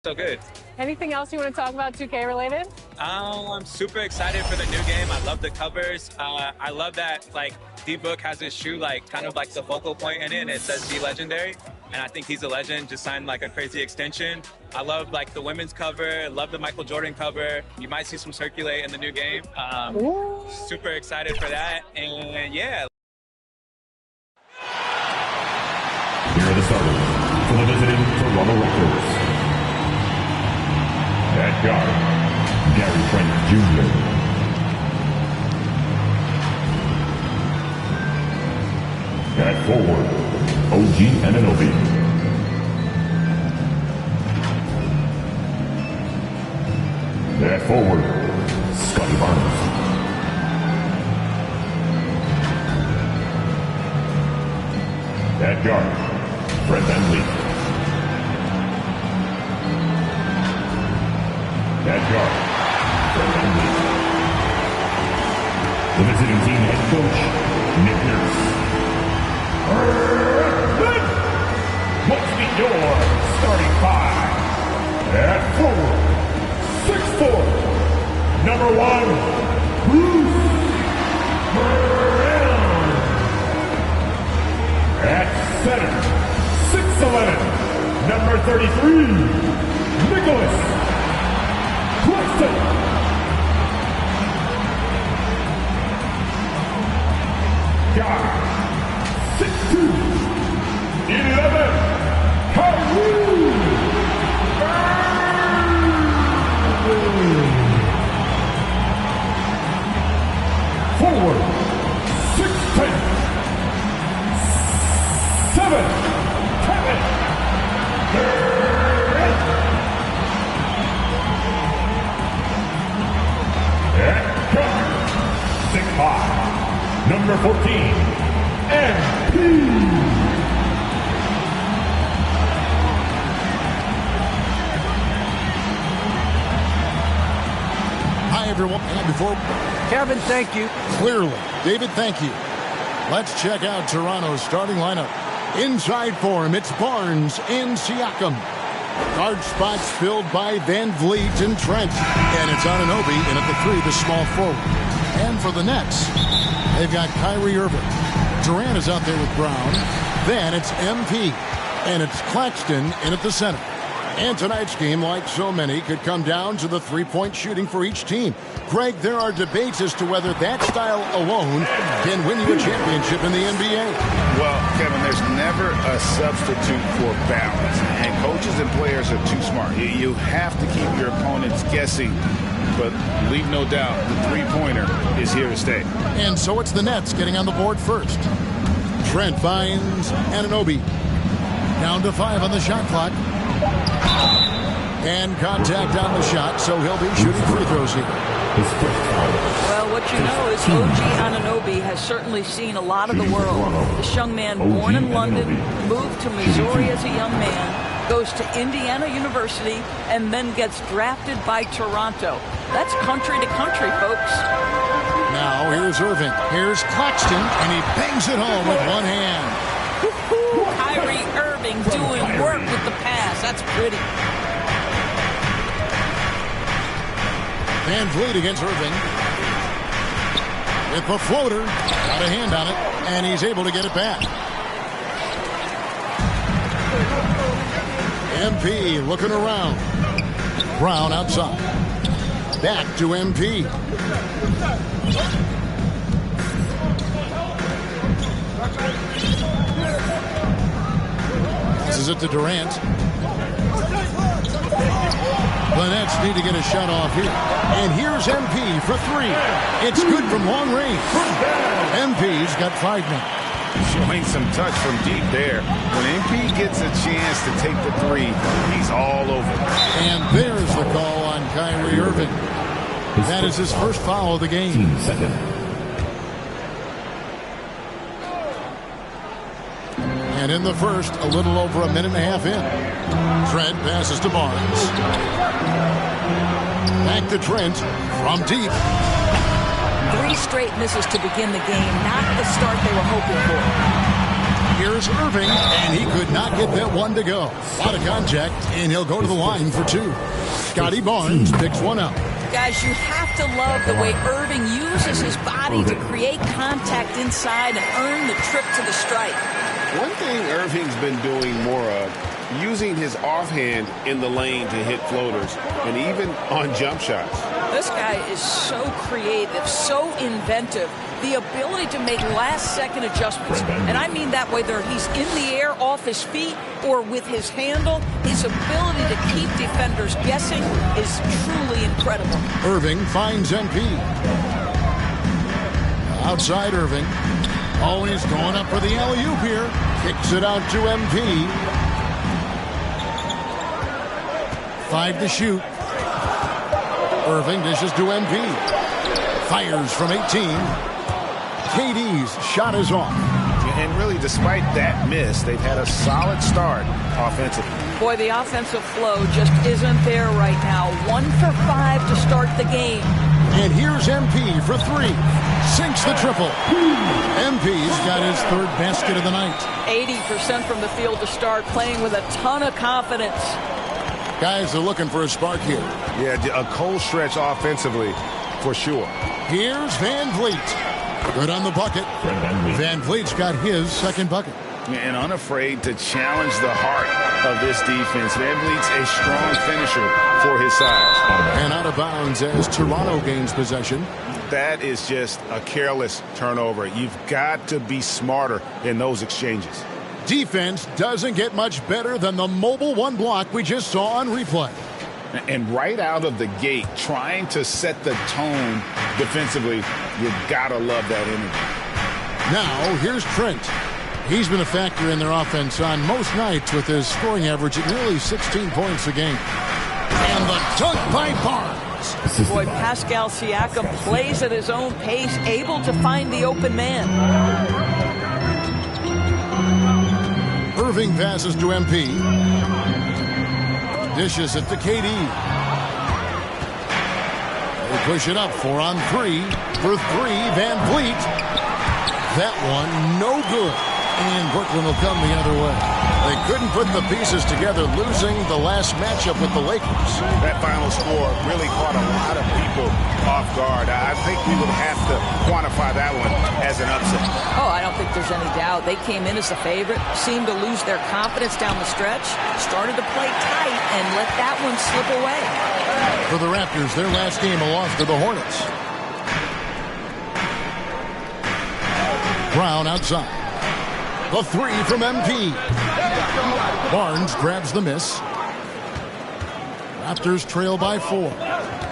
So good. Anything else you want to talk about 2K related? I'm super excited for the new game. I love the covers. I love that like D-Book has his shoe like kind of like the focal point in it, and it says "Be Legendary." And I think he's a legend. Just signed like a crazy extension. I love like the women's cover. Love the Michael Jordan cover. You might see some circulate in the new game. Super excited for that. And yeah. Here are the starters for the visiting Toronto Raptors. At guard, Gary Trent Jr. At forward, OG Anunoby. At forward, Scotty Barnes. At guard, Fred VanVleet. At guard, Fred VanVleet. The visiting team head coach, Nick Nurse. Must be your starting five. At forward, 6'4", number 1, Bruce Brown. At center, 6'11", number 33, Nicholas Claxton. Guard, 6'2", 11, Kyrie Irving. Forward, 6'10", 7, Kevin Durant. At guard, 6'5", number 14, MP. Hi, everyone. And before Kevin, thank you. Clearly. David, thank you. Let's check out Toronto's starting lineup. Inside for him, it's Barnes and Siakam. Guard spots filled by VanVleet and Trent. And it's Anunoby in at the 3, the small forward. And for the Nets, they've got Kyrie Irving. Durant is out there with Brown. Then it's MP. And it's Claxton in at the center. And tonight's game, like so many, could come down to the three-point shooting for each team. Greg, there are debates as to whether that style alone can win you a championship in the NBA. Well, Kevin, there's never a substitute for balance. And coaches and players are too smart. You have to keep your opponents guessing. But leave no doubt, the three-pointer is here to stay. And so it's the Nets getting on the board first. Trent finds Anunoby. Down to 5 on the shot clock. And contact on the shot, so he'll be shooting free throws here. Well, what you know is OG Anunoby has certainly seen a lot of the world. This young man, born in London, moved to Missouri as a young man, goes to Indiana University, and then gets drafted by Toronto. That's country to country, folks. Now, here's Irving. Here's Claxton, and he bangs it home with one hand. Kyrie Irving doing work with the pass. That's pretty. VanVleet against Irving. With the floater. Got a hand on it, and he's able to get it back. MP looking around. Brown outside. Back to MP. Passes it to Durant. The Nets need to get a shot off here. And here's MP for 3. It's good from long range. MP's got 5 now. Showing some touch from deep there. When MP gets a chance to take the 3, he's all over. And there's the call on Kyrie Irving. That is his first foul of the game. And in the first, a little over a minute and a half in. Trent passes to Barnes. Back to Trent from deep. 3 straight misses to begin the game. Not the start they were hoping for. Here's Irving, and he could not pocket, that one to go. A lot of contact, and he'll go to the line for two. Scotty Barnes picks one up. Guys, you have to love the way Irving uses his body to create contact inside and earn the trip to the strike. One thing Irving's been doing more of, using his offhand in the lane to hit floaters, and even on jump shots. This guy is so creative, so inventive. The ability to make last-second adjustments, and I mean that whether he's in the air off his feet or with his handle, his ability to keep defenders guessing is truly incredible. Irving finds MP. Outside Irving. Oh, and he's going up for the alley-oop here. Kicks it out to MP. 5 to shoot. Irving dishes to MP. Fires from 18. KD's shot is off. And really, despite that miss, they've had a solid start offensively. Boy, the offensive flow just isn't there right now. 1 for 5 to start the game. And here's MP for 3. Sinks the triple. MP's got his third basket of the night. 80% from the field to start, playing with a ton of confidence. Guys are looking for a spark here. Yeah, a cold stretch offensively for sure. Here's Van Vliet. Good on the bucket. Van Vliet's got his second bucket. And unafraid to challenge the heart of this defense. Van Vliet's a strong finisher for his size. And out of bounds as Toronto gains possession. That is just a careless turnover. You've got to be smarter in those exchanges. Defense doesn't get much better than the mobile one block we just saw on replay. And right out of the gate, trying to set the tone defensively, you gotta love that energy. Now, here's Trent. He's been a factor in their offense on most nights with his scoring average at nearly 16 points a game. And the dunk by Barnes. Boy, Pascal Siakam plays at his own pace, able to find the open man. Irving passes to MP. Dishes it to KD. They push it up 4 on 3. For 3, Van Vliet. That one, no good. And Brooklyn will come the other way. They couldn't put the pieces together, losing the last matchup with the Lakers. That final score really caught a lot of people off guard. I think we would have to quantify that one as an upset. Oh, I don't think there's any doubt. They came in as the favorite, seemed to lose their confidence down the stretch, started to play tight, and let that one slip away. For the Raptors, their last game, a loss to the Hornets. Brown outside. The 3 from MP. Barnes grabs the miss. Raptors trail by 4.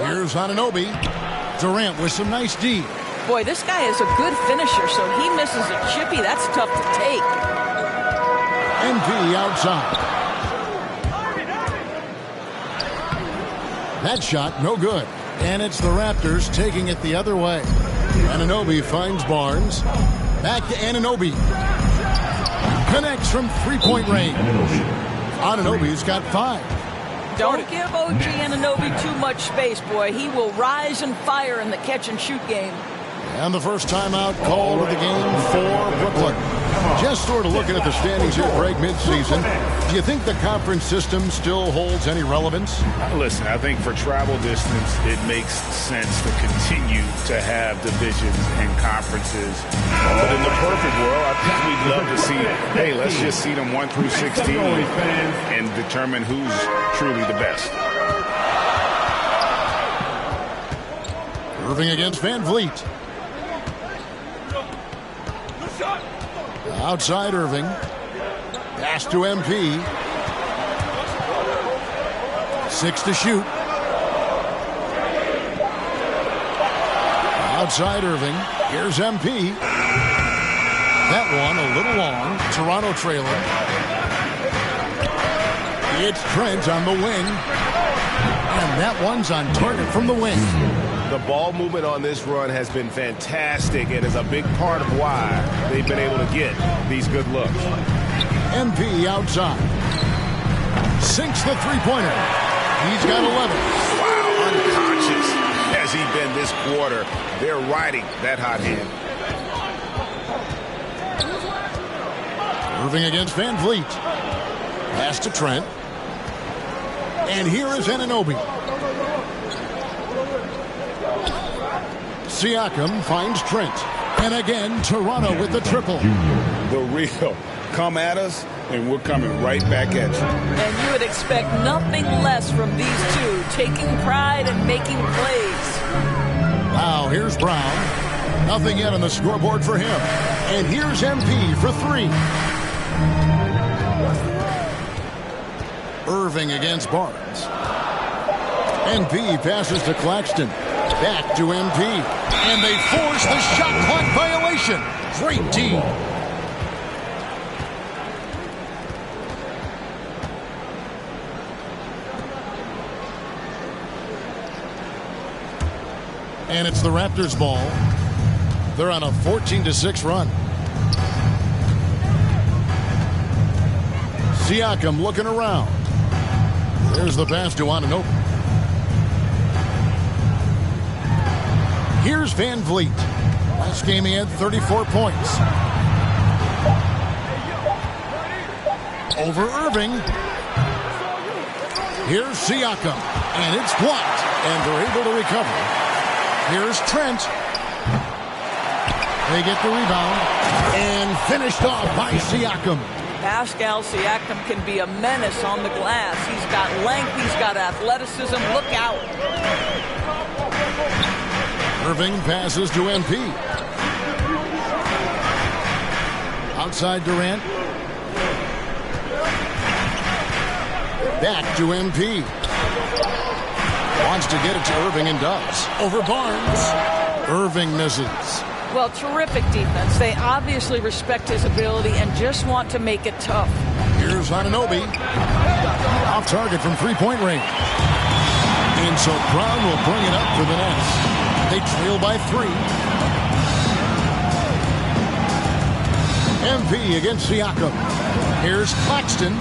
Here's Anunoby. Durant with some nice D. Boy, this guy is a good finisher, so he misses a chippy. That's tough to take. MP outside. That shot, no good. And it's the Raptors taking it the other way. Anunoby finds Barnes. Back to Anunoby. Connects from three-point range. Anunoby's got 5. Don't give OG Anunoby too much space, boy. He will rise and fire in the catch-and-shoot game. And the first timeout called of the game for Brooklyn. Just sort of looking at the standings here, Greg, midseason. Do you think the conference system still holds any relevance? Listen, I think for travel distance, it makes sense to continue to have divisions and conferences. But in the perfect world, I think we'd love to see, hey, let's just see them 1 through 16 and determine who's truly the best. Irving against Van Vliet. Outside Irving. Pass to MP. 6 to shoot. Outside Irving. Here's MP. That one a little long. Toronto trailing. It's Trent on the wing. And that one's on target from the wing. The ball movement on this run has been fantastic and is a big part of why they've been able to get these good looks. MP outside. Sinks the three-pointer. He's got 11. Wow, unconscious has he been this quarter. They're riding that hot hand. Irving against Van Vliet. Pass to Trent. And here is Anunoby. Siakam finds Trent. And again, Toronto with the triple. The real. Come at us, and we're coming right back at you. And you would expect nothing less from these two, taking pride and making plays. Wow, here's Brown. Nothing yet on the scoreboard for him. And here's MP for three. Irving against Barnes. MP passes to Claxton. Back to MP. And they force the shot clock violation. Great D. And it's the Raptors' ball. They're on a 14-6 run. Siakam looking around. There's the pass to Anunoby. Here's Van Vliet. Last game he had 34 points. Over Irving. Here's Siakam. And it's blocked. And they're able to recover. Here's Trent. They get the rebound. And finished off by Siakam. Pascal Siakam can be a menace on the glass. He's got length. He's got athleticism. Look out. Irving passes to MP. Outside Durant. Back to MP. Wants to get it to Irving and does. Over Barnes. Irving misses. Well, terrific defense. They obviously respect his ability and just want to make it tough. Here's Anunoby. Off target from three-point range. And so Brown will bring it up for the Nets. They trail by 3. MP against Siakam. Here's Claxton.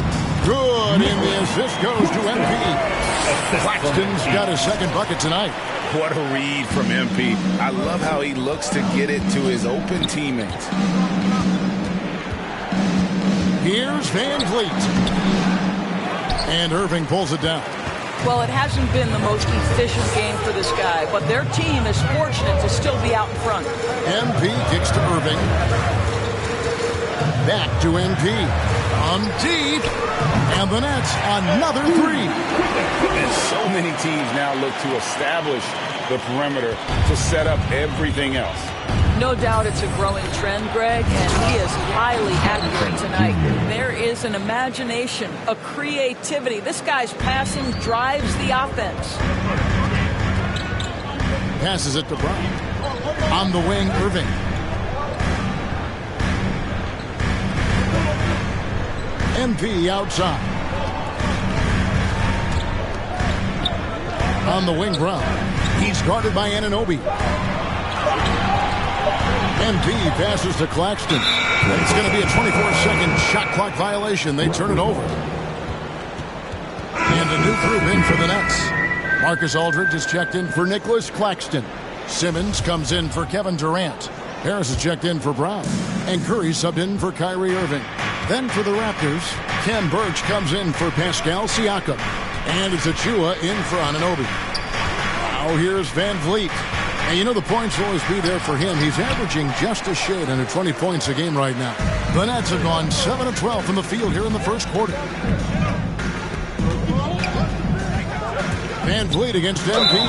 Good, and the assist goes to MP. Claxton's got his second bucket tonight. What a read from MP. I love how he looks to get it to his open teammates. Here's Van Vliet. And Irving pulls it down. Well, it hasn't been the most efficient game for this guy, but their team is fortunate to still be out in front. MP kicks to Irving. Back to MP. On deep. And the Nets, another 3. And so many teams now look to establish the perimeter to set up everything else. No doubt it's a growing trend, Greg, and he is highly accurate tonight. There is an imagination, a creativity. This guy's passing drives the offense. Passes it to Brown. On the wing, Irving. MP outside. On the wing, Brown. He's guarded by Anunoby. MP passes to Claxton. It's going to be a 24-second shot clock violation. They turn it over. And a new group in for the Nets. Marcus Aldridge is checked in for Nicholas Claxton. Simmons comes in for Kevin Durant. Harris is checked in for Brown. And Curry subbed in for Kyrie Irving. Then for the Raptors, Ken Birch comes in for Pascal Siakam. And it's Achua in for Anunoby. Now here's Van Vliet. And you know the points will always be there for him. He's averaging just a shade under 20 points a game right now. The Nets have gone 7 of 12 from the field here in the first quarter. Van Vliet against MP.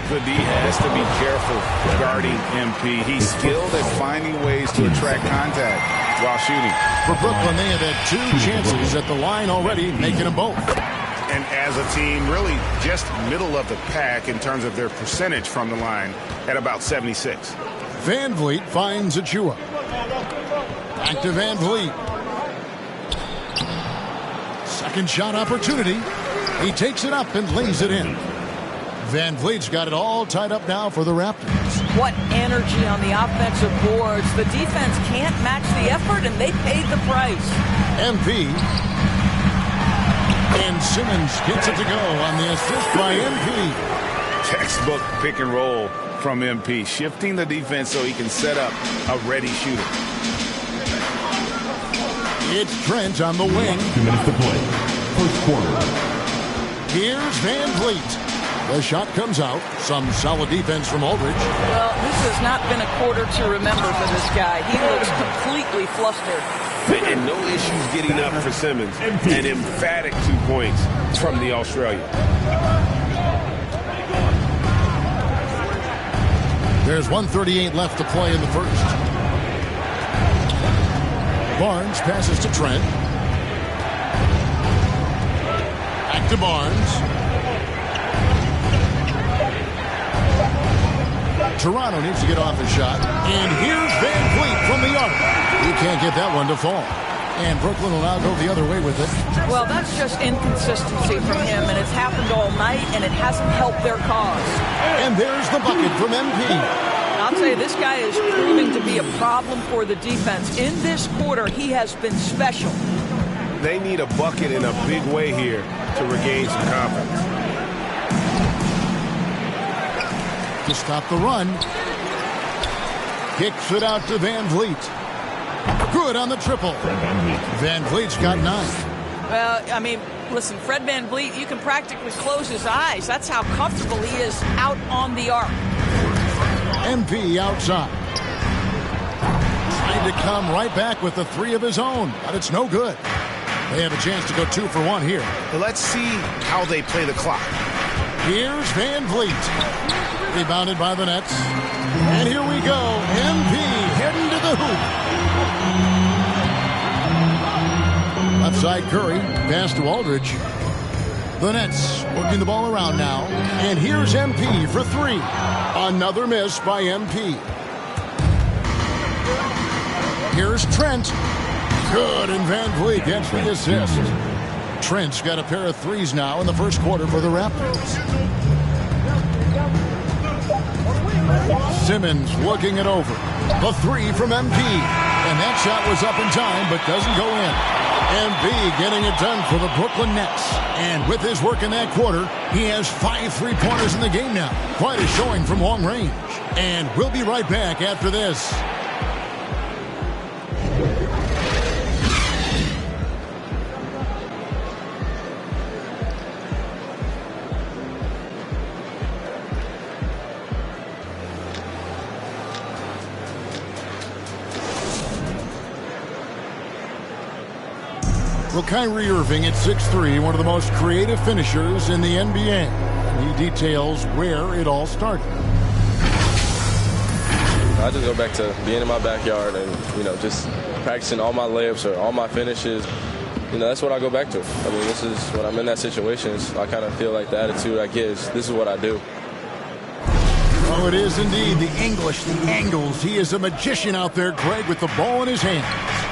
The D has to be careful guarding MP. He's skilled at finding ways to attract contact while shooting. For Brooklyn, they have had 2 chances at the line already, making them both. And as a team, really just middle of the pack in terms of their percentage from the line at about 76. Van Vliet finds Achua. Back to Van Vliet. Second shot opportunity. He takes it up and lays it in. Van Vliet's got it all tied up now for the Raptors. What energy on the offensive boards. The defense can't match the effort, and they paid the price. MP. And Simmons gets it to go on the assist by MP. Textbook pick and roll from MP, shifting the defense so he can set up a ready shooter. It's Trent on the wing. 2 minutes to play. First quarter. Here's Van Vliet. The shot comes out. Some solid defense from Aldridge. Well, this has not been a quarter to remember for this guy. He looks completely flustered. And no issues getting up for Simmons. An emphatic 2 points from the Australian. There's 1:38 left to play in the first. Barnes passes to Trent. Back to Barnes. Toronto needs to get off a shot. And here's Van Vliet from the arc. He can't get that one to fall. And Brooklyn will now go the other way with it. Well, that's just inconsistency from him, and it's happened all night, and it hasn't helped their cause. And there's the bucket from MP. I'll tell you, this guy is proving to be a problem for the defense. In this quarter, he has been special. They need a bucket in a big way here to regain some confidence. To stop the run. Kicks it out to Van Vliet. Good on the triple. Van Vliet's got 9. Well, I mean, listen, Fred Van Vliet, you can practically close his eyes. That's how comfortable he is out on the arc. MP outside. Trying to come right back with the 3 of his own, but it's no good. They have a chance to go 2 for 1 here. Let's see how they play the clock. Here's Van Vliet. Rebounded by the Nets. And here we go. MP heading to the hoop. Left side Curry. Pass to Aldridge. The Nets working the ball around now. And here's MP for 3. Another miss by MP. Here's Trent. Good, and Van Vliet gets the assist. Trent's got a pair of 3s now in the first quarter for the Raptors. Simmons looking it over. The 3 from MP. And that shot was up in time, but doesn't go in. MP getting it done for the Brooklyn Nets. And with his work in that quarter, he has 5 3-pointers in the game now. Quite a showing from long range. And we'll be right back after this. Well, Kyrie Irving at 6'3", one of the most creative finishers in the NBA. He details where it all started. I just go back to being in my backyard and, just practicing all my layups or all my finishes. That's what I go back to. I mean, this is when I'm in that situation, I kind of feel like the attitude I get is this is what I do. Oh, it is indeed the English, the angles. He is a magician out there, Greg, with the ball in his hand.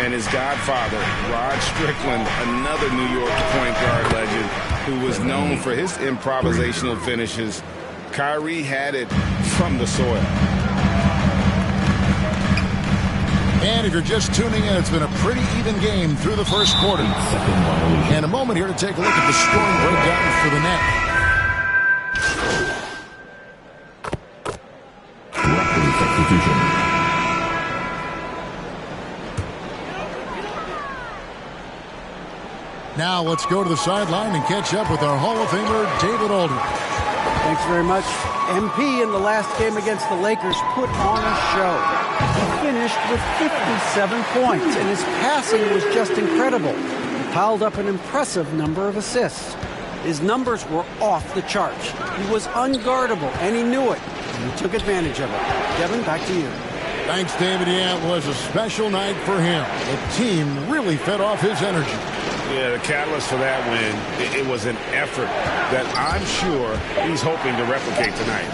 And his godfather, Rod Strickland, another New York point guard legend who was known for his improvisational finishes. Kyrie had it from the soil. And if you're just tuning in, it's been a pretty even game through the first quarter. And a moment here to take a look at the scoring breakdown for the net. Substitution. Now let's go to the sideline and catch up with our Hall of Famer, David Aldridge. Thanks very much. MP in the last game against the Lakers put on a show. He finished with 57 points, and his passing was just incredible. He piled up an impressive number of assists. His numbers were off the charts. He was unguardable, and he knew it. And he took advantage of it. Devin, back to you. Thanks, David. Yeah, it was a special night for him. The team really fed off his energy. Yeah, the catalyst for that win, it was an effort that I'm sure he's hoping to replicate tonight.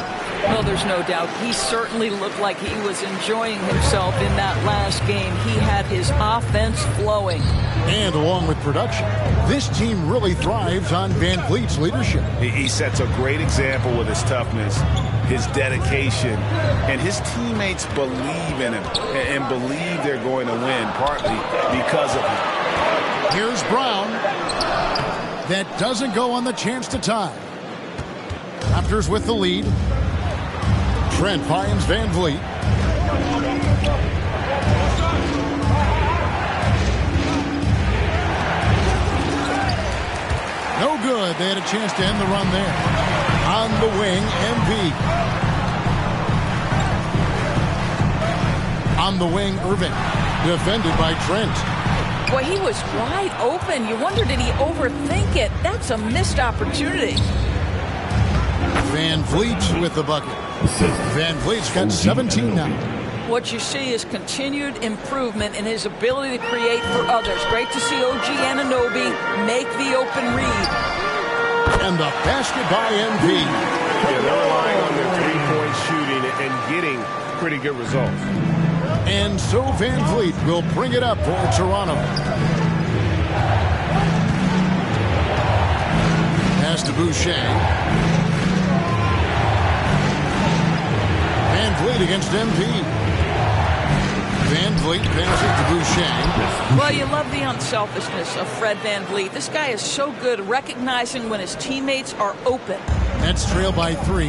Well, there's no doubt. He certainly looked like he was enjoying himself in that last game. He had his offense flowing. And along with production, this team really thrives on Van Vliet's leadership. He sets a great example with his toughness, his dedication, and his teammates believe in him and believe they're going to win, partly because of him. Here's Brown. That doesn't go on the chance to tie. Raptors with the lead. Trent finds Van Vliet. good. They had a chance to end the run there. On the wing, MP. On the wing, Irving. Defended by Trent. Boy, he was wide open. You wonder, did he overthink it? That's a missed opportunity. Van Vliet with the bucket. Van Vliet's got 17 now. What you see is continued improvement in his ability to create for others. Great to see OG Anunoby make the open read. And the basket by MP. Yeah, they're relying on their three-point shooting and getting pretty good results. And so Van Vliet will bring it up for Toronto. Pass to Boucher. Van Vliet against MP. Van Vliet passes to Boucher. Well, you love the unselfishness of Fred Van Vliet. This guy is so good at recognizing when his teammates are open. Nets trail by 3.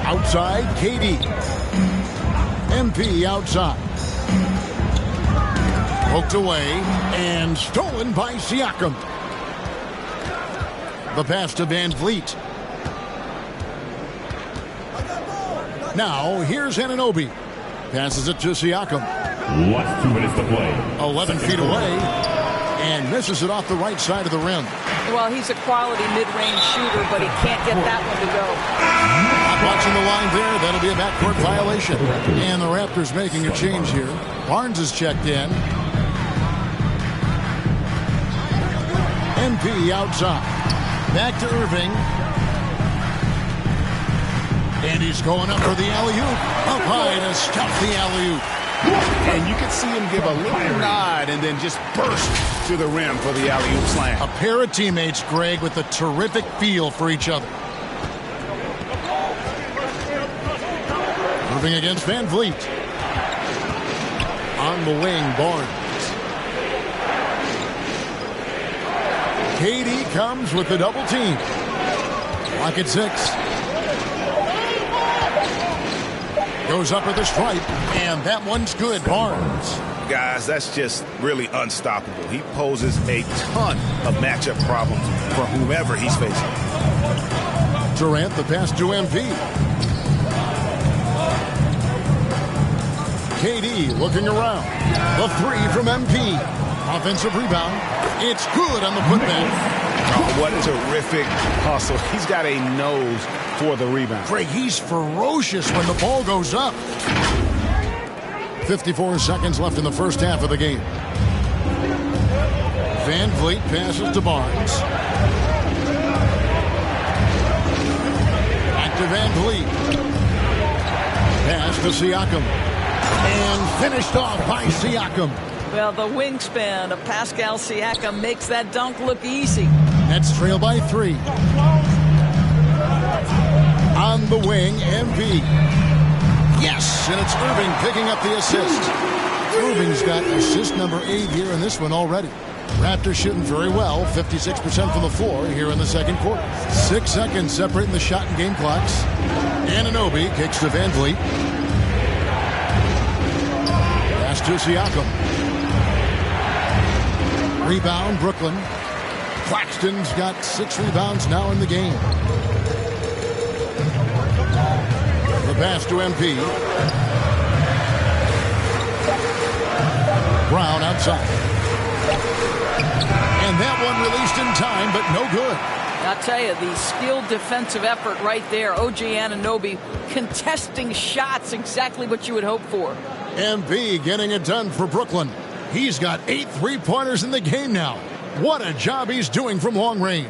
Outside, KD. MP outside. Poked away and stolen by Siakam. The pass to Van Vliet. Now, here's Anunoby. Passes it to Siakam. Last 2 minutes to play. 11 feet away. And misses it off the right side of the rim. Well, he's a quality mid-range shooter, but he can't get that one to go. Not watching the line there. That'll be a backcourt violation. And the Raptors making a change here. Barnes is checked in. MP outside. Back to Irving. And he's going up for the alley-oop. Up high to stop the alley-oop. And you can see him give a little nod and then just burst to the rim for the alley-oop slam. A pair of teammates, Greg, with a terrific feel for each other. Moving against Van Vliet. On the wing, Barnes. KD comes with the double team. Clock at 6. Goes up with a stripe, and that one's good. Barnes. Guys, that's just really unstoppable. He poses a ton of matchup problems for whomever he's facing. Durant, the pass to MP. KD looking around. The 3 from MP. Offensive rebound. It's good on the putback. Oh, what a terrific hustle. He's got a nose for the rebound. Greg, he's ferocious when the ball goes up. 54 seconds left in the first half of the game. Van Vliet passes to Barnes. Back to Van Vliet. Pass to Siakam. And finished off by Siakam. Well, the wingspan of Pascal Siakam makes that dunk look easy. Nets trail by 3. On the wing, MP. Yes, and it's Irving picking up the assist. Irving's got assist number 8 here in this one already. Raptors shooting very well, 56% from the floor here in the second quarter. 6 seconds separating the shot and game clocks. Anunoby kicks to Van Vliet. Pass to Siakam. Rebound, Brooklyn. Claxton's got 6 rebounds now in the game. The pass to MP. Brown outside. And that one released in time, but no good. I'll tell you, the skilled defensive effort right there. OG Anunoby contesting shots, exactly what you would hope for. MP getting it done for Brooklyn. He's got 8 3-pointers in the game now. What a job he's doing from long range.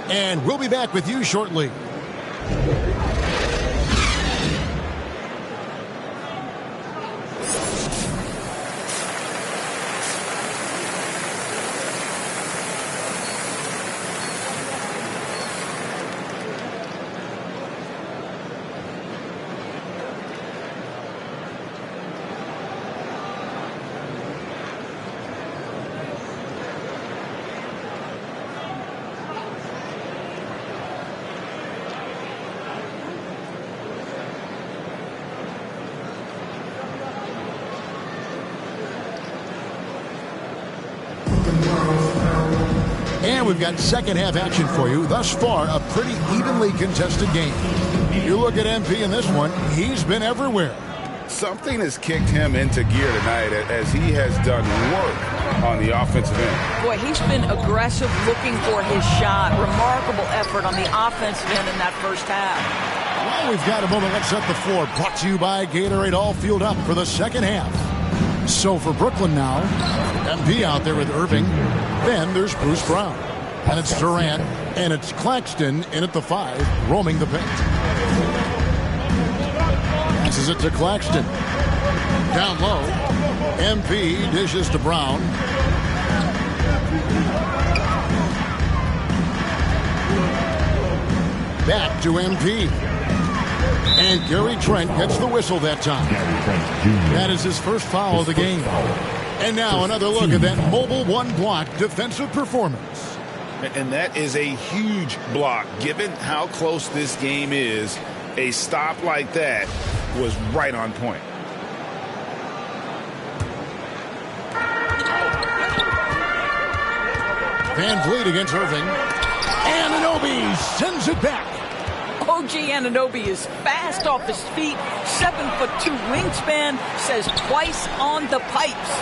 And we'll be back with you shortly. And we've got second half action for you. Thus far, a pretty evenly contested game. You look at MP in this one, he's been everywhere. Something has kicked him into gear tonight as he has done work on the offensive end. Boy, he's been aggressive looking for his shot. Remarkable effort on the offensive end in that first half. Well, we've got a moment. Let's set the floor. Brought to you by Gatorade. All fueled up for the second half. So for Brooklyn now, MP out there with Irving. Then there's Bruce Brown. And it's Durant. And it's Claxton in at the 5, roaming the paint. Passes it to Claxton. Down low. MP dishes to Brown. Back to MP. And Gary Trent gets the whistle that time. That is his first foul of the game. And now another look at that mobile one-block defensive performance. And that is a huge block. Given how close this game is, a stop like that was right on point. Van Vliet against Irving. Anunoby sends it back. OG Anunoby is fast off his feet, 7'2" wingspan, says twice on the pipes.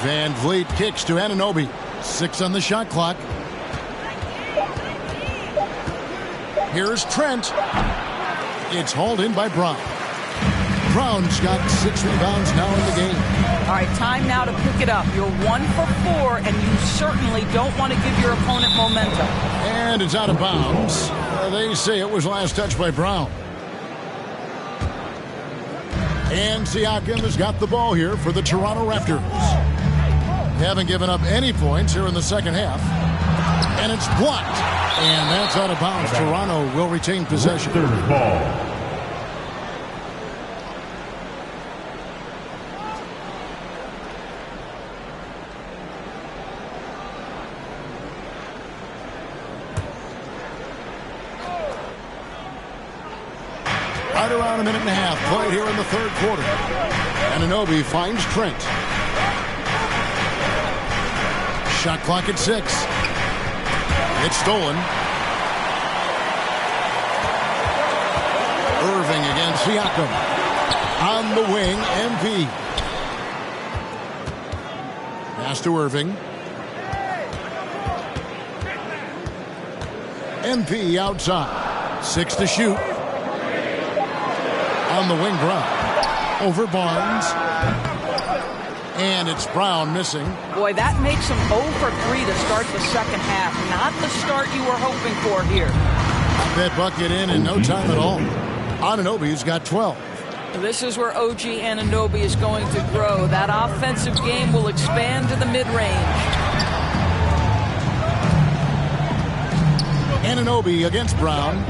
Van Vliet kicks to Anunoby. 6 on the shot clock. Here's Trent. It's hauled in by Brown. Brown's got 6 rebounds now in the game. All right, time now to pick it up. You're 1 for 4, and you certainly don't want to give your opponent momentum. And it's out of bounds. They say it was last touched by Brown. And Siakam has got the ball here for the Toronto Raptors. They haven't given up any points here in the second half. And it's blocked. And that's out of bounds. Toronto will retain possession. Third ball. Right around a minute and a half played here in the third quarter. Anunoby finds Trent. Shot clock at 6. It's stolen. Irving against Siakam. On the wing, MP. Pass to Irving. MP outside. 6 to shoot. On the wing, Brown. Over Barnes. And it's Brown missing. Boy, that makes him 0 for 3 to start the second half. Not the start you were hoping for here. That bucket in no time at all. Anunoby's got 12. This is where OG Anunoby is going to grow. That offensive game will expand to the mid-range. Anunoby against Brown.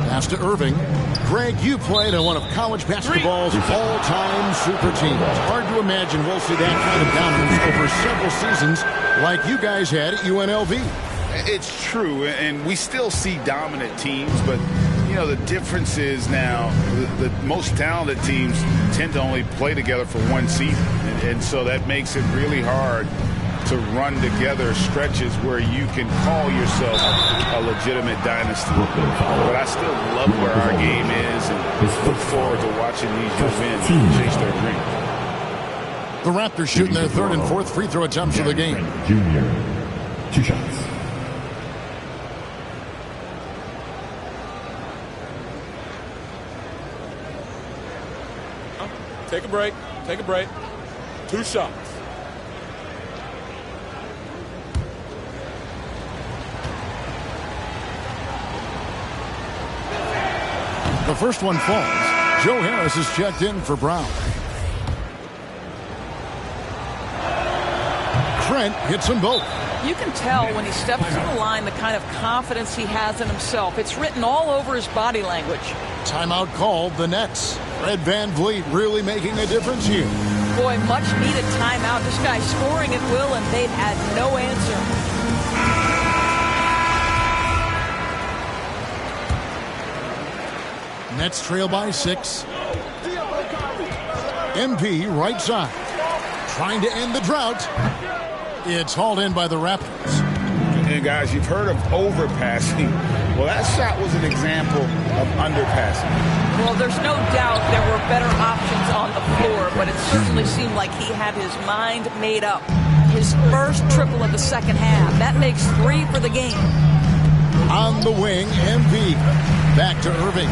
Pass to Irving. Greg, you played on one of college basketball's all-time super teams. Hard to imagine we'll see that kind of dominance over several seasons like you guys had at UNLV. It's true, and we still see dominant teams, but, you know, the difference is now the most talented teams tend to only play together for one season, and so that makes it really hard to run together stretches where you can call yourself a legitimate dynasty. But I still love where our game is and look forward to watching these young men chase their dream. The Raptors shooting their third and fourth free throw attempts of the game. Jr. 2 shots. Take a break. Take a break. 2 shots. The first one falls. Joe Harris is checked in for Brown. Trent hits them both. You can tell when he steps to the line the kind of confidence he has in himself. It's written all over his body language. Timeout called, the Nets. Fred Van Vliet really making a difference here. Boy, much needed timeout. This guy's scoring at will, and they've had no answer. Nets trail by 6. MP right side. Trying to end the drought. It's hauled in by the Raptors. And guys, you've heard of overpassing. Well, that shot was an example of underpassing. Well, there's no doubt there were better options on the floor, but it certainly seemed like he had his mind made up. His first triple of the second half. That makes 3 for the game. On the wing, MV. Back to Irving.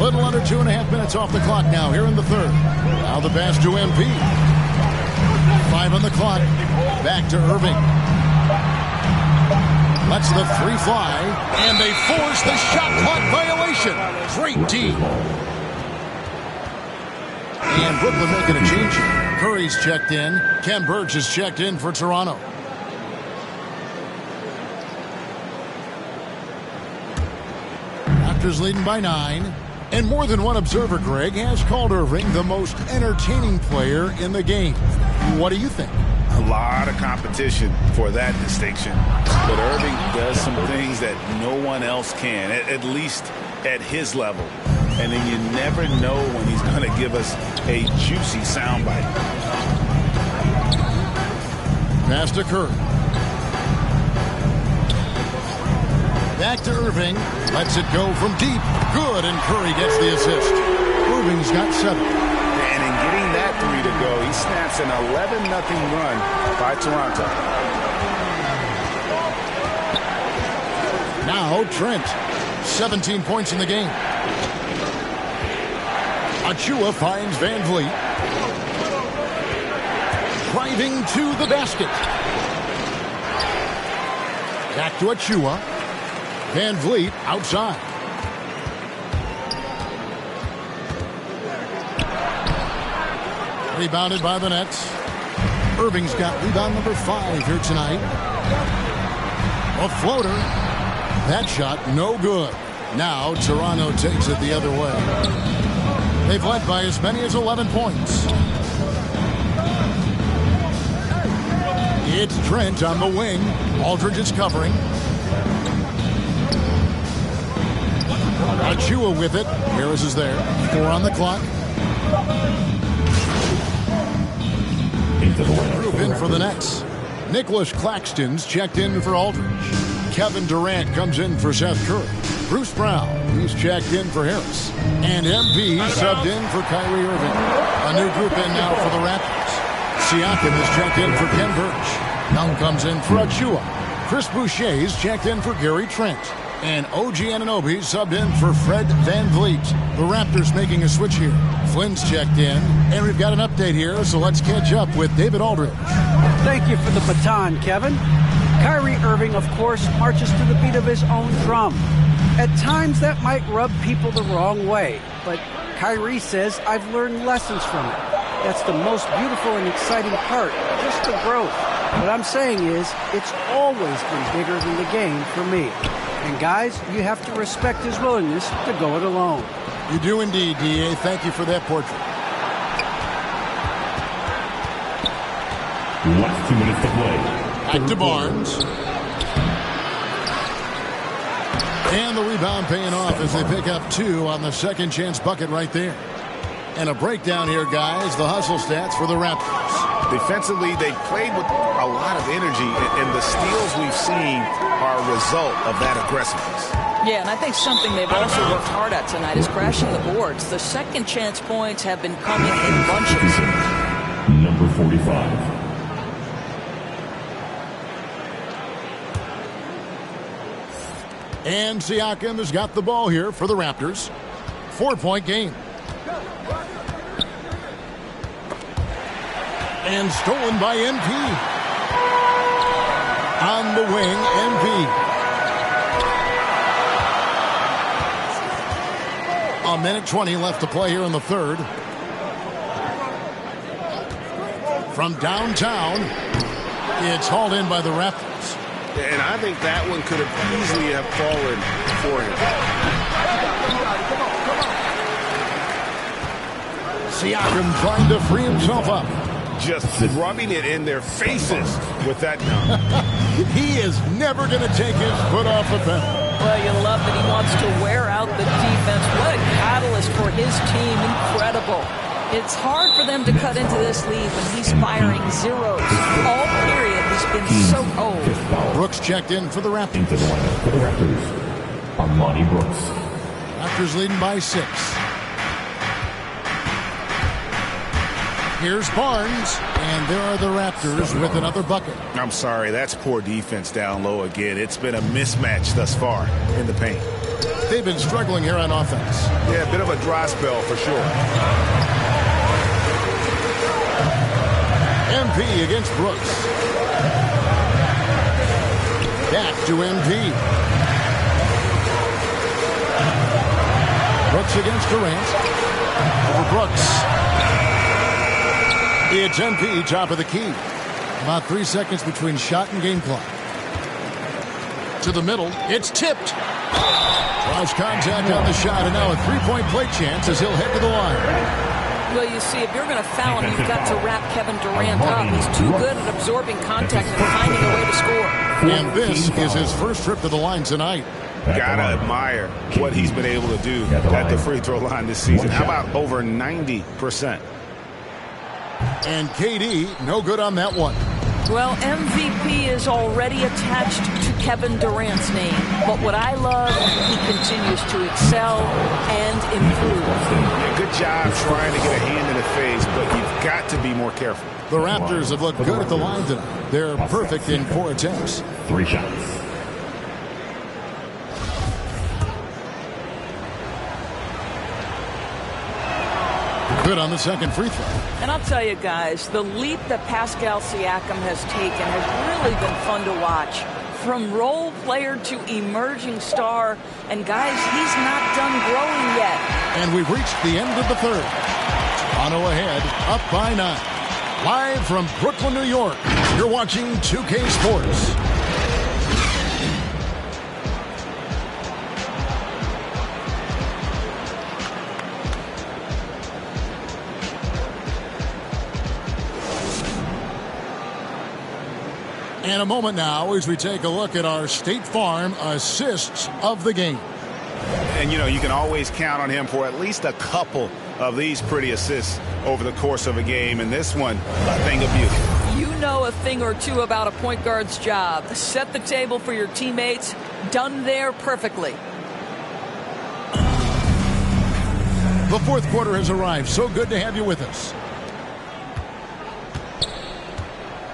Little under 2.5 minutes off the clock now here in the third. Now the pass to MP. 5 on the clock. Back to Irving. Lets the 3 fly. And they force the shot clock violation. Great D. And Brooklyn making a change. Curry's checked in. Ken Burge is checked in for Toronto. Raptors leading by 9. And more than one observer, Greg, has called Irving the most entertaining player in the game. What do you think? A lot of competition for that distinction. But Irving does some things that no one else can, at least at his level. And then you never know when he's going to give us a juicy soundbite. Pass to Curry. Back to Irving. Lets it go from deep. Good, and Curry gets the assist. Irving's got 7. And in getting that 3 to go, he snaps an 11-0 run by Toronto. Now Trent. 17 points in the game. Achua finds Van Vliet. Driving to the basket. Back to Achua. Van Vliet outside. Rebounded by the Nets. Irving's got rebound number 5 here tonight. A floater. That shot no good. Now Toronto takes it the other way. They've led by as many as 11 points. It's Trent on the wing. Aldridge is covering. Achua with it. Harris is there. 4 on the clock. Group in for the Nets. Nicholas Claxton's checked in for Aldridge. Kevin Durant comes in for Seth Curry. Bruce Brown, he's checked in for Harris. And MP subbed in for Kyrie Irving. A new group in now for the Raptors. Siakam is checked in for Ken Burge. Young comes in for Achua. Chris Boucher's checked in for Gary Trent. And OG Anunoby subbed in for Fred Van Vliet. The Raptors making a switch here. Flynn's checked in. And we've got an update here, so let's catch up with David Aldridge. Thank you for the baton, Kevin. Kyrie Irving, of course, marches to the beat of his own drum. At times, that might rub people the wrong way. But Kyrie says, I've learned lessons from it. That's the most beautiful and exciting part, just the growth. What I'm saying is, it's always been bigger than the game for me. And guys, you have to respect his willingness to go it alone. You do indeed, D.A. Thank you for that portrait. Last 2 minutes to play. Back to Barnes. And the rebound paying off as they pick up 2 on the second chance bucket right there. And a breakdown here, guys. The hustle stats for the Raptors. Defensively, they played with a lot of energy, and the steals we've seen are a result of that aggressiveness. Yeah, and I think something they've also worked hard at tonight is crashing the boards. The second chance points have been coming in bunches. Number 45. And Siakam has got the ball here for the Raptors. 4-point game. And stolen by MP. On the wing, MP. A minute 20 left to play here in the third. From downtown, it's hauled in by the Raptors. And I think that one could have easily have fallen for him. Siakam trying to free himself up. Just rubbing it in their faces with that dunk. He is never going to take his foot off the pedal. Well, you love that he wants to wear out the defense. What a catalyst for his team. Incredible. unbelievable. It's hard for them to cut into this lead when he's firing zeros. All period, he's been so cold. Brooks checked in for the Raptors. Into the lineup for the Raptors, Armani Brooks. Raptors leading by 6. Here's Barnes, and there are the Raptors with another bucket. I'm sorry, that's poor defense down low again. It's been a mismatch thus far in the paint. They've been struggling here on offense. Yeah, a bit of a dry spell for sure. MP against Brooks. Back to MP. Brooks against Durant. Over Brooks. It's MP, top of the key. About 3 seconds between shot and game clock. To the middle, it's tipped. Draws contact on the shot, and now a three-point play chance as he'll head to the line. Well, you see, if you're going to foul him, you've got to wrap Kevin Durant up. He's too good at absorbing contact and finding a way to score. And this is his first trip to the line tonight. Gotta admire what he's been able to do at the free throw line this season. How about over 90%? And KD, no good on that one. Well, MVP is already attached to Kevin Durant's name. But what I love, he continues to excel and improve. Yeah, good job trying to get a hand in the face, but you've got to be more careful. The Raptors have looked good at the line tonight. They're perfect in 4 attempts. 3 shots. Good on the second free throw. And I'll tell you guys, the leap that Pascal Siakam has taken has really been fun to watch. From role player to emerging star. And guys, he's not done growing yet. And we've reached the end of the third. Toronto ahead, up by 9. Live from Brooklyn, New York, you're watching 2K Sports. In a moment now as we take a look at our State Farm assists of the game. And, you know, you can always count on him for at least a couple of these pretty assists over the course of a game. And this one, a thing of beauty. You know a thing or two about a point guard's job. Set the table for your teammates. Done there perfectly. The fourth quarter has arrived. So good to have you with us.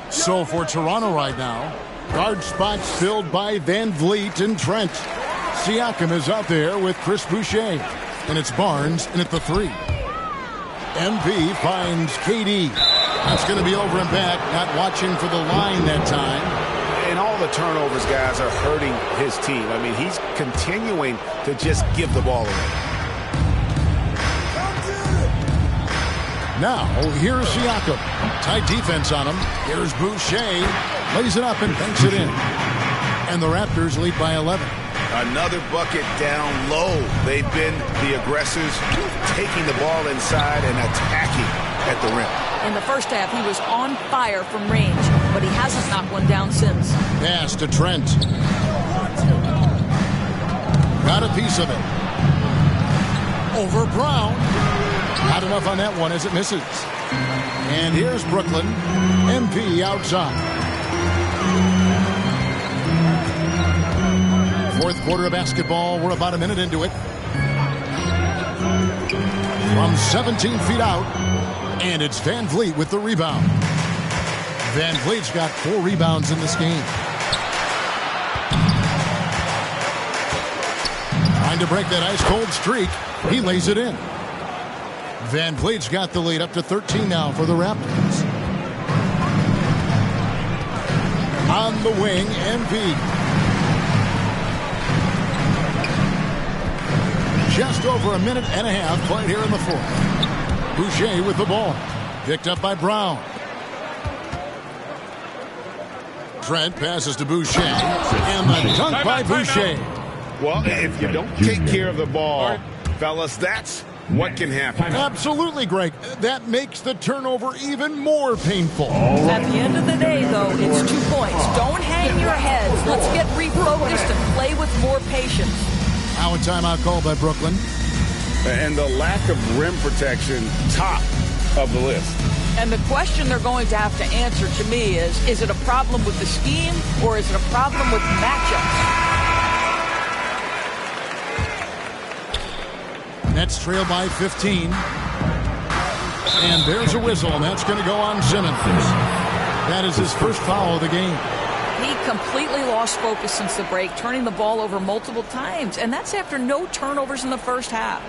So for Toronto right now, guard spots filled by Van Vliet and Trent. Siakam is out there with Chris Boucher. And it's Barnes in at the 3. MP finds KD. That's going to be over and back, not watching for the line that time. And all the turnovers, guys, are hurting his team. I mean, he's continuing to just give the ball away. Now, here's Siakam. Tight defense on him. Here's Boucher. Lays it up and banks it in. And the Raptors lead by 11. Another bucket down low. They've been the aggressors, taking the ball inside and attacking at the rim. In the first half, he was on fire from range, but he hasn't knocked one down since. Pass to Trent. Got a piece of it. Over Brown. Not enough on that one as it misses. And here's Brooklyn. MP outside. Fourth quarter of basketball. We're about a minute into it. From 17 feet out. And it's Van Vliet with the rebound. Van Vliet's got 4 rebounds in this game. Trying to break that ice-cold streak. He lays it in. Van Vliet's got the lead up to 13 now for the Raptors. On the wing, MP. Just over a minute and a half played here in the fourth. Boucher with the ball. Picked up by Brown. Trent passes to Boucher. And the dunk by Boucher. Well, if you don't take care of the ball, fellas, that's what can happen. Absolutely, Greg. That makes the turnover even more painful. At the end of the day, though, it's 2 points. Don't hang your heads. Let's get refocused and play with more patience. Now a timeout called by Brooklyn. And the lack of rim protection, top of the list. And the question they're going to have to answer to me is it a problem with the scheme or is it a problem with matchups? Nets trail by 15. And there's a whistle, and that's going to go on Simmons. That is his first foul of the game. He completely lost focus since the break, turning the ball over multiple times, and that's after no turnovers in the first half.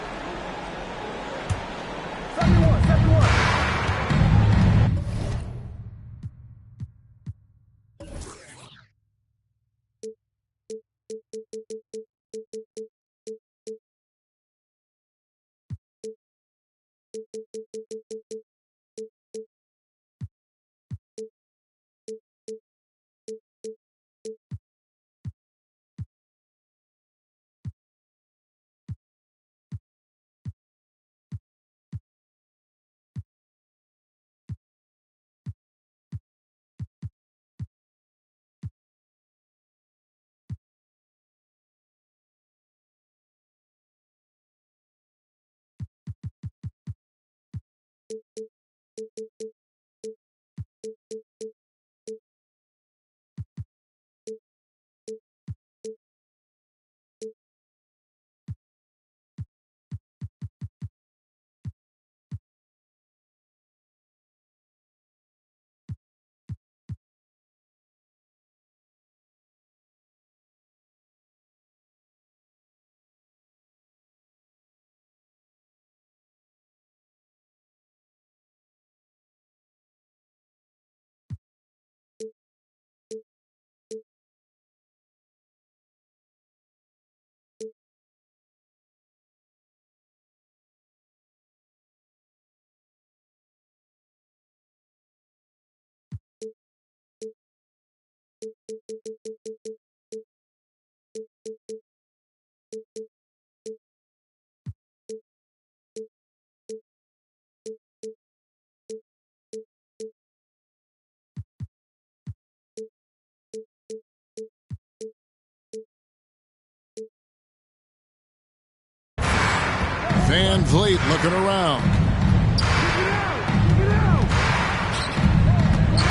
Van Vliet looking around.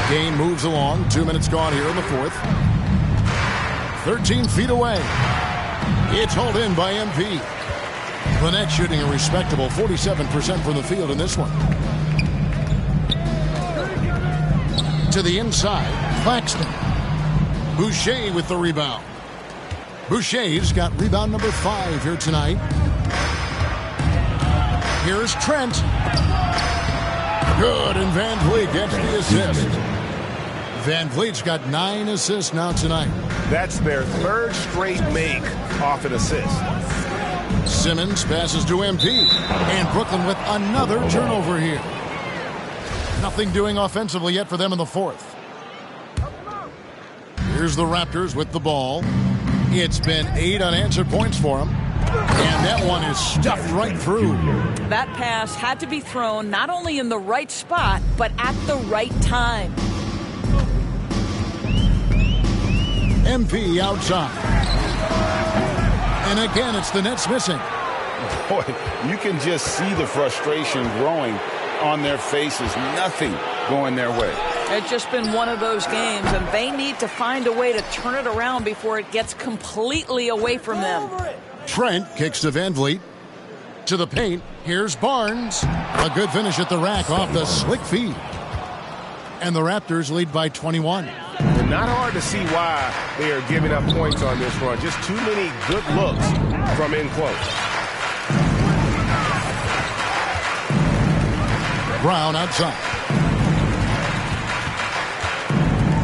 Game moves along. 2 minutes gone here in the fourth. 13 feet away. It's hauled in by MP. The Nets shooting a respectable 47% from the field in this one. To the inside, Claxton. Boucher with the rebound. Boucher's got rebound number 5 here tonight. Here's Trent. Good, and Van Vliet gets the assist. Van Vliet's got 9 assists now tonight. That's their third straight make off an assist. Simmons passes to MP. And Brooklyn with another turnover here. Nothing doing offensively yet for them in the fourth. Here's the Raptors with the ball. It's been 8 unanswered points for them. And that one is stuffed right through. That pass had to be thrown not only in the right spot, but at the right time. MP outside. And again, it's the Nets missing. Boy, you can just see the frustration growing on their faces. Nothing going their way. It's just been one of those games, and they need to find a way to turn it around before it gets completely away from them. Trent kicks to Van Vliet. To the paint. Here's Barnes. A good finish at the rack off the slick feed. And the Raptors lead by 21. Not hard to see why they are giving up points on this run. Just too many good looks from in close. Brown outside.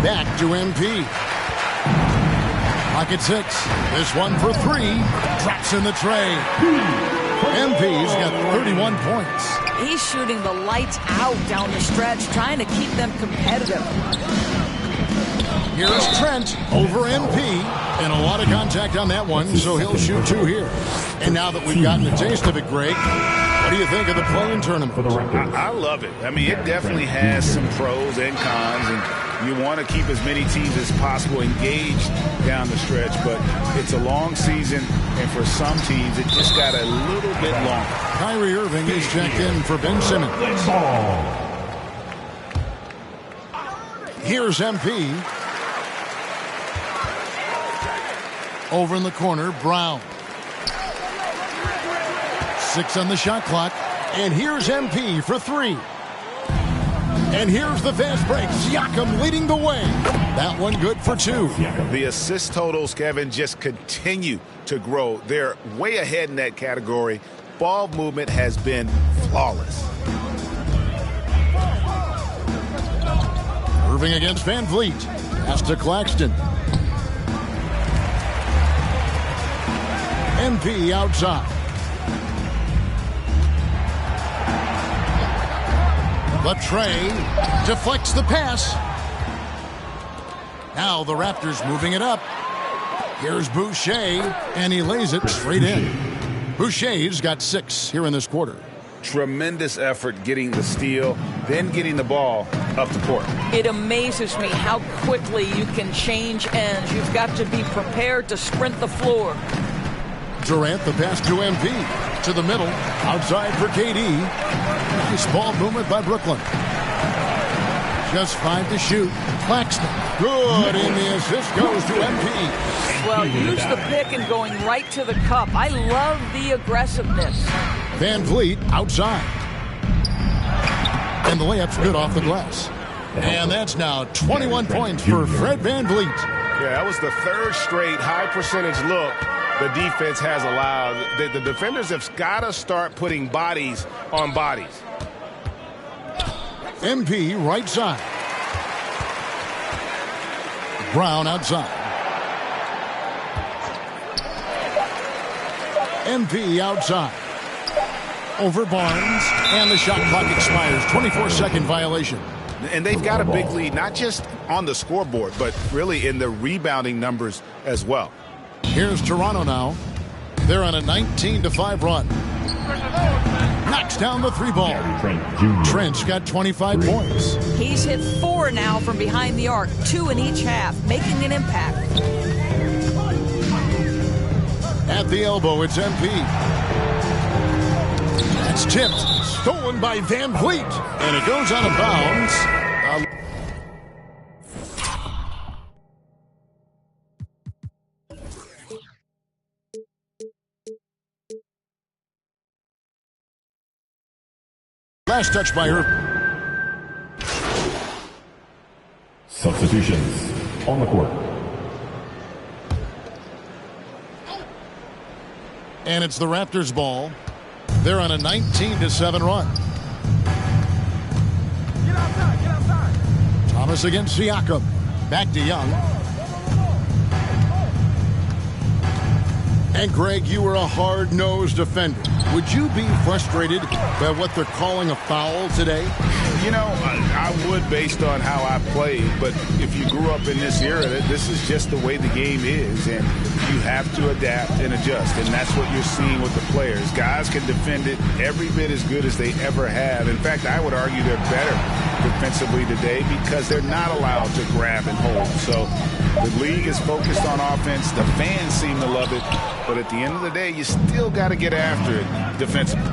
Back to MP. Pocket 6. This one for 3. Drops in the tray. MP's got 31 points. He's shooting the lights out down the stretch, trying to keep them competitive. Here's Trent over MP. And a lot of contact on that one, so he'll shoot 2 here. And now that we've gotten a taste of it, Greg, what do you think of the play-in tournament? I love it. I mean, it definitely has some pros and cons, and you want to keep as many teams as possible engaged down the stretch, but it's a long season, and for some teams, it just got a little bit longer. Kyrie Irving is checked in for Ben Simmons. Here's MP. Over in the corner, Brown. 6 on the shot clock. And here's MP for 3. And here's the fast break. Siakam leading the way. That one good for 2. The assist totals, Kevin, just continue to grow. They're way ahead in that category. Ball movement has been flawless. Irving against Van Vliet. Pass to Claxton. MP outside. Latrey deflects the pass. Now the Raptors moving it up. Here's Boucher, and he lays it straight in. Boucher's got 6 here in this quarter. Tremendous effort getting the steal, then getting the ball up the court. It amazes me how quickly you can change ends. You've got to be prepared to sprint the floor. Durant, the pass to MP. To the middle, outside for KD. Nice ball movement by Brooklyn. Just 5 to shoot. Claxton, good, and the assist goes to MP. Well, use the pick and going right to the cup. I love the aggressiveness. Van Vliet outside. And the layup's good off the glass. And that's now 21 points for Fred Van Vliet. Yeah, that was the 3rd straight high percentage look the defense has allowed. The defenders have got to start putting bodies on bodies. MP right side. Brown outside. MP outside. Over Barnes, and the shot clock expires. 24-second violation. And they've got a big lead, not just on the scoreboard, but really in the rebounding numbers as well. Here's Toronto now. They're on a 19-5 run. Knocks down the 3 ball. Trent's got 25 points. He's hit 4 now from behind the arc, 2 in each half, making an impact. At the elbow, it's MP. That's tipped. Stolen by Van Vliet. And it goes out of bounds. Last touch by Irving. Substitutions on the court. And it's the Raptors' ball. They're on a 19-7 run. Get outside. Thomas against Siakam. Back to Young. And Greg, you were a hard-nosed defender. Would you be frustrated by what they're calling a foul today? You know, I would based on how I played, but if you grew up in this era, this is just the way the game is, and you have to adapt and adjust, and that's what you're seeing with the players. Guys can defend it every bit as good as they ever have. In fact, I would argue they're better defensively today because they're not allowed to grab and hold. So the league is focused on offense. The fans seem to love it, but at the end of the day, you still got to get after it defensively.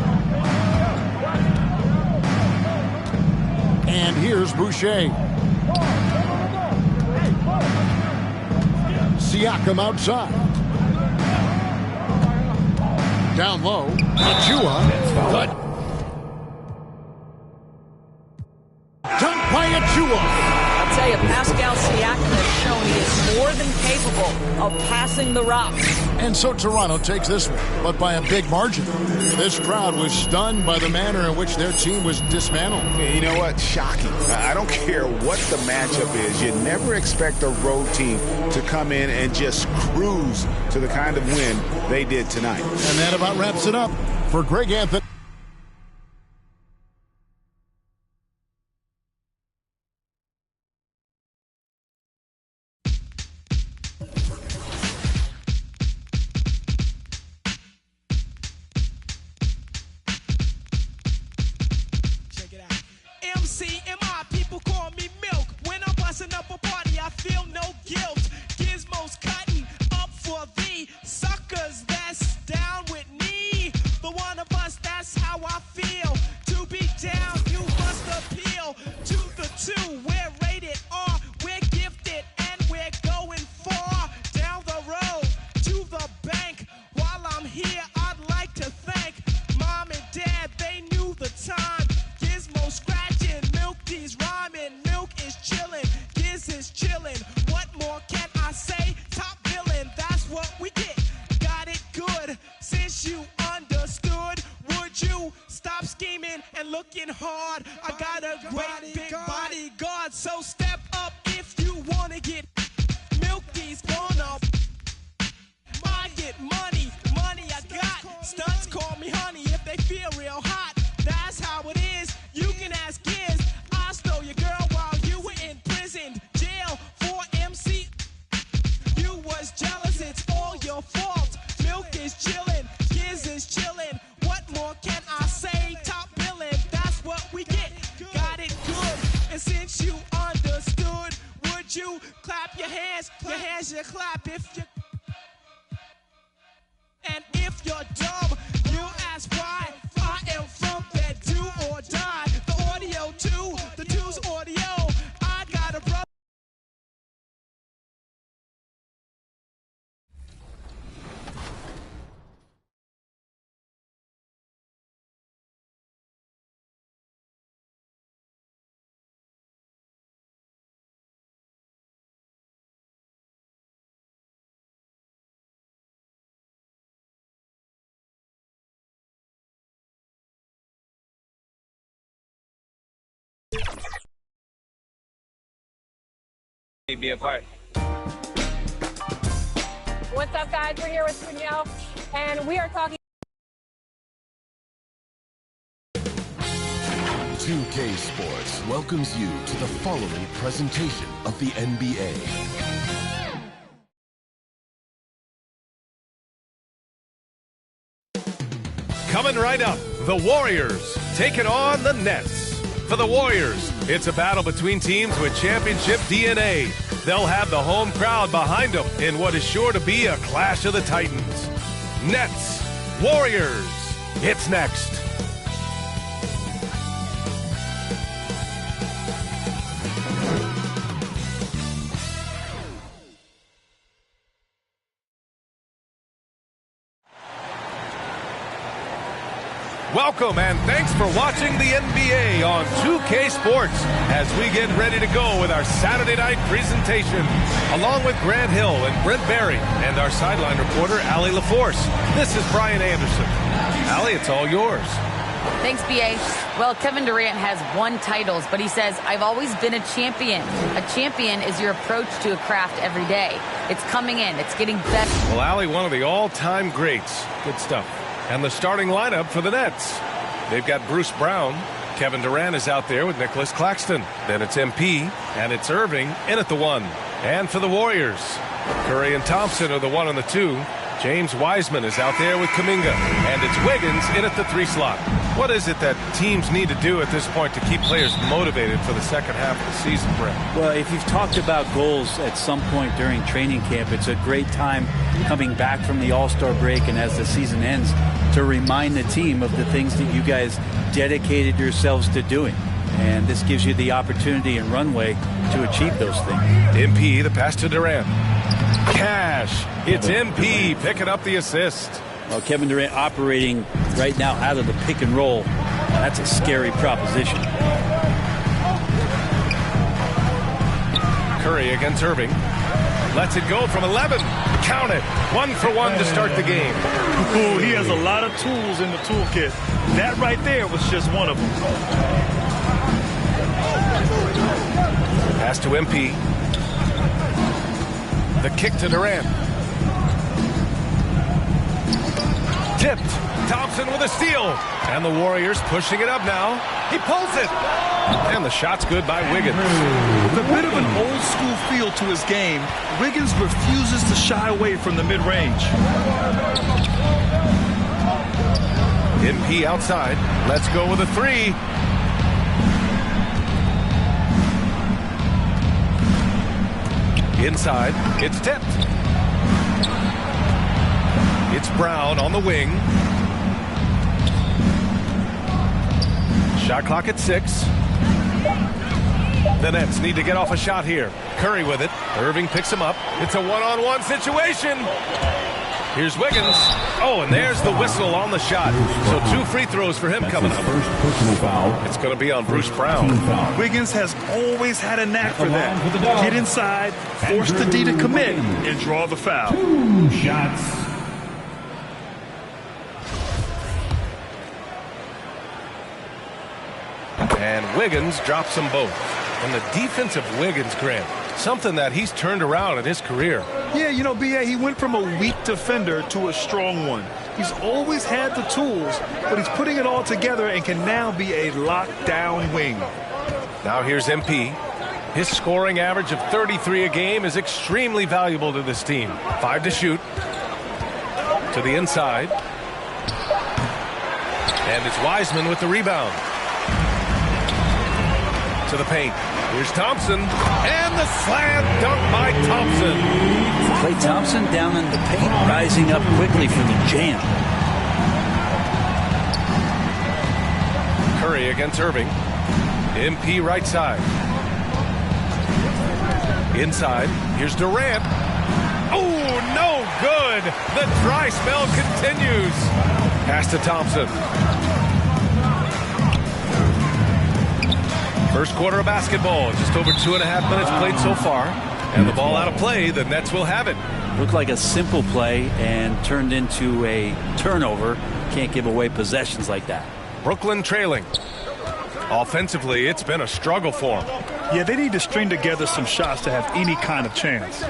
And here's Boucher. Siakam outside. Down low. Achua. Good. Dunk by Achua. I'll tell you, Pascal Siakam has shown he is more than capable of passing the rock. And so Toronto takes this one, but by a big margin. This crowd was stunned by the manner in which their team was dismantled. You know what? Shocking. I don't care what the matchup is. You never expect a road team to come in and just cruise to the kind of win they did tonight. And that about wraps it up for Greg Anthony. MCMI, people call me Milk. When I'm busting up a party, I feel no guilt. Gizmos cut stop scheming and looking hard. I got a great big bodyguard, so step up if you want to get Milky's gonna. I get money I got. Stunts call me honey if they feel real hot. That's how it is. You can ask Giz. I stole your girl while you were in prison. Jail for MC. You was jealous, it's all your fault. Milk is chillin', Giz is chillin'. What more can I say? Top billin', that's what we get. Got it good. And since you understood, would you clap your hands? Your hands you clap if you. And if you're dumb, you ask why. I am from that do or die. The audio too, the two's audio. I got a brother. Be a part. What's up, guys? We're here with Danielle, and we are talking. 2K Sports welcomes you to the following presentation of the NBA. Coming right up, the Warriors taking on the Nets. For the Warriors, it's a battle between teams with championship DNA. They'll have the home crowd behind them in what is sure to be a clash of the Titans. Nets, Warriors, it's next. Welcome and thanks for watching the NBA on 2K Sports as we get ready to go with our Saturday night presentation. Along with Grant Hill and Brent Barry and our sideline reporter, Allie LaForce. This is Brian Anderson. Allie, it's all yours. Thanks, B.A. Well, Kevin Durant has won titles, but he says, I've always been a champion. A champion is your approach to a craft every day. It's coming in. It's getting better. Well, Allie, one of the all-time greats. Good stuff. And the starting lineup for the Nets. They've got Bruce Brown. Kevin Durant is out there with Nicholas Claxton. Then it's MP, and it's Irving in at the 1. And for the Warriors, Curry and Thompson are the 1 and the 2. James Wiseman is out there with Kuminga. And it's Wiggins in at the 3 slot. What is it that teams need to do at this point to keep players motivated for the second half of the season, Brett? Well, if you've talked about goals at some point during training camp, it's a great time coming back from the All-Star break and as the season ends to remind the team of the things that you guys dedicated yourselves to doing. And this gives you the opportunity and runway to achieve those things. MP, the pass to Durant. Cash. It's MP picking up the assist. Well, Kevin Durant operating right now out of the pick and roll. That's a scary proposition. Curry against Irving. Lets it go from 11. Count it. 1 for 1 to start the game. Ooh, he has a lot of tools in the toolkit. That right there was just one of them. Pass to MP. The kick to Durant. Tipped. Thompson with a steal. And the Warriors pushing it up now. He pulls it. And the shot's good by Wiggins. With a bit of an old school feel to his game, Wiggins refuses to shy away from the mid-range. MP outside. Let's go with a 3. Inside. It's tipped. It's Brown on the wing. Shot clock at 6. The Nets need to get off a shot here. Curry with it. Irving picks him up. It's a one-on-one situation. Here's Wiggins. Oh, and there's the whistle on the shot. So 2 free throws for him coming up. First personal foul. It's going to be on Bruce Brown. Wiggins has always had a knack for that. Get inside, force the D to commit, and draw the foul. 2 shots. And Wiggins drops them both. And the defense of Wiggins, Grant, something that he's turned around in his career. Yeah, you know, B.A., he went from a weak defender to a strong one. He's always had the tools, but he's putting it all together and can now be a lockdown wing. Now here's MP. His scoring average of 33 a game is extremely valuable to this team. 5 to shoot. To the inside. And it's Wiseman with the rebound. To the paint. Here's Thompson. And the slam dunk by Thompson. Klay Thompson down in the paint, rising up quickly for the jam. Curry against Irving. MP right side. Inside. Here's Durant. Oh, no good. The dry spell continues. Pass to Thompson. First quarter of basketball. Just over 2.5 minutes played so far. And the ball out of play. The Nets will have it. Looked like a simple play and turned into a turnover. Can't give away possessions like that. Brooklyn trailing. Offensively, it's been a struggle for them. Yeah, they need to string together some shots to have any kind of chance.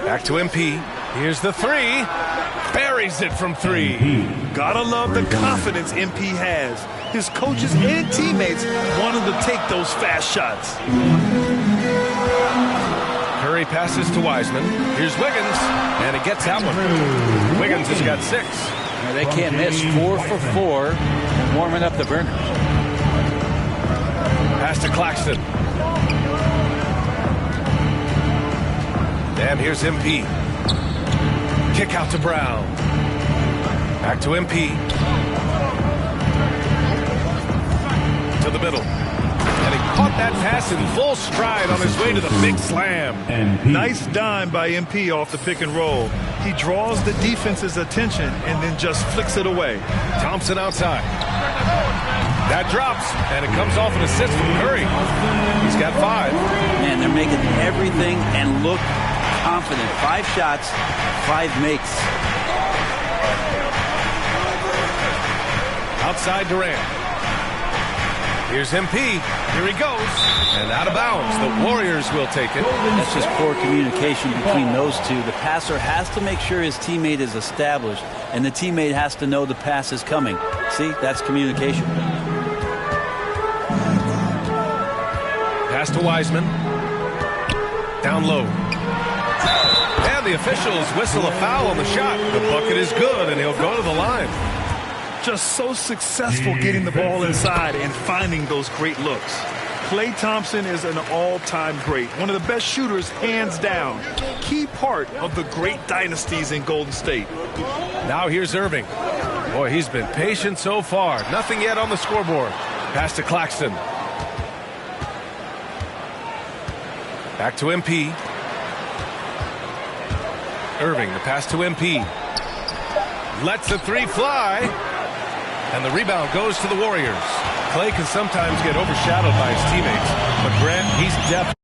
Back to MP. Here's the three. Buries it from 3. Gotta love the confidence MP has. His coaches and teammates want him to take those fast shots. Curry passes to Wiseman. Here's Wiggins, and he gets that one. Wiggins has got 6. Now they can't miss. 4 for 4, warming up the burners. Pass to Claxton. And here's MP. Kick out to Brown. Back to MP. To the middle. And he caught that pass in full stride on his way to the big slam. Nice dime by MP off the pick and roll. He draws the defense's attention and then just flicks it away. Thompson outside. That drops, and it comes off an assist from Curry. He's got 5. Man, they're making everything and look confident. 5 shots, 5 makes. Outside Durant. Here's MP. Here he goes. And out of bounds. The Warriors will take it. That's just poor communication between those two. The passer has to make sure his teammate is established, and the teammate has to know the pass is coming. See, that's communication. Pass to Wiseman. Down low. And the officials whistle a foul on the shot. The bucket is good, and he'll go to the line. Just so successful getting the ball inside and finding those great looks. Klay Thompson is an all-time great. One of the best shooters, hands down. Key part of the great dynasties in Golden State. Now here's Irving. Boy, he's been patient so far. Nothing yet on the scoreboard. Pass to Claxton. Back to MP. Irving, the pass to MP. Lets the 3 fly. And the rebound goes to the Warriors. Klay can sometimes get overshadowed by his teammates, but Grant, he's definitely